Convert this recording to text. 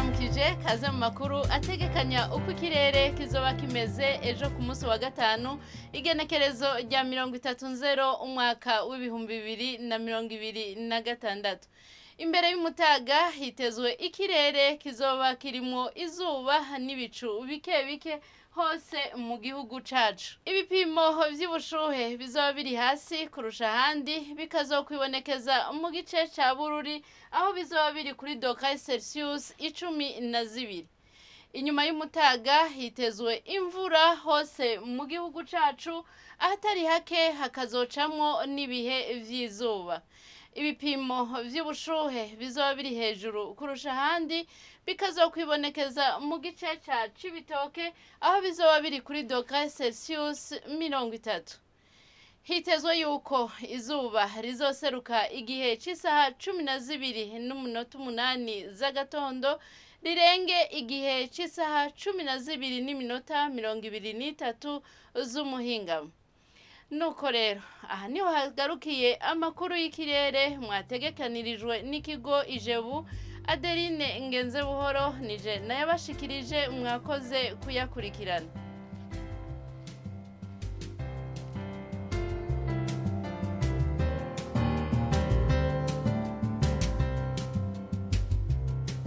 ndabaramukije kaze mu makuru ategekanya uko ikirere kizoba kimeze ejo ku munsi wa gatanu igenekerezo rya 30 umwaka w'ibihumbi 2026. Imbere y'umutaga hitezwe ikirere kizoba kirimo izuba n'ibicu bike bike hose mu gihugu cacu. Ibipimo vy'ubushuhe bizoba biri hasi kurusha ahandi bikazokwibonekeza mu gice ca Bururi aho bizoba biri kuri dogere Celsius 12. Inyuma y'umutaga hitezwe imvura hose mu gihugu cacu ahatari hake hakazocamwo n'ibihe vy'izuba. Ibipimo vy'ubushuhe bizoba biri hejuru kurusha ahandi bikazokwibonekeza mu gice ca Cibitoke aho bizoba biri kuri dogere Celsius 30. Hitezwe yuko izuba rizoseruka igihe c'isaha 12:08 z'agatondo rirenge igihe c'isaha 12:23 z'umuhingamo. Nuko rero aha niho hagarukiye amakuru y'ikirere mwategekanirijwe n'ikigo Ijebu. Adeline Ngenze buhoro nije nayabashikirije, mwakoze kuyakurikirana.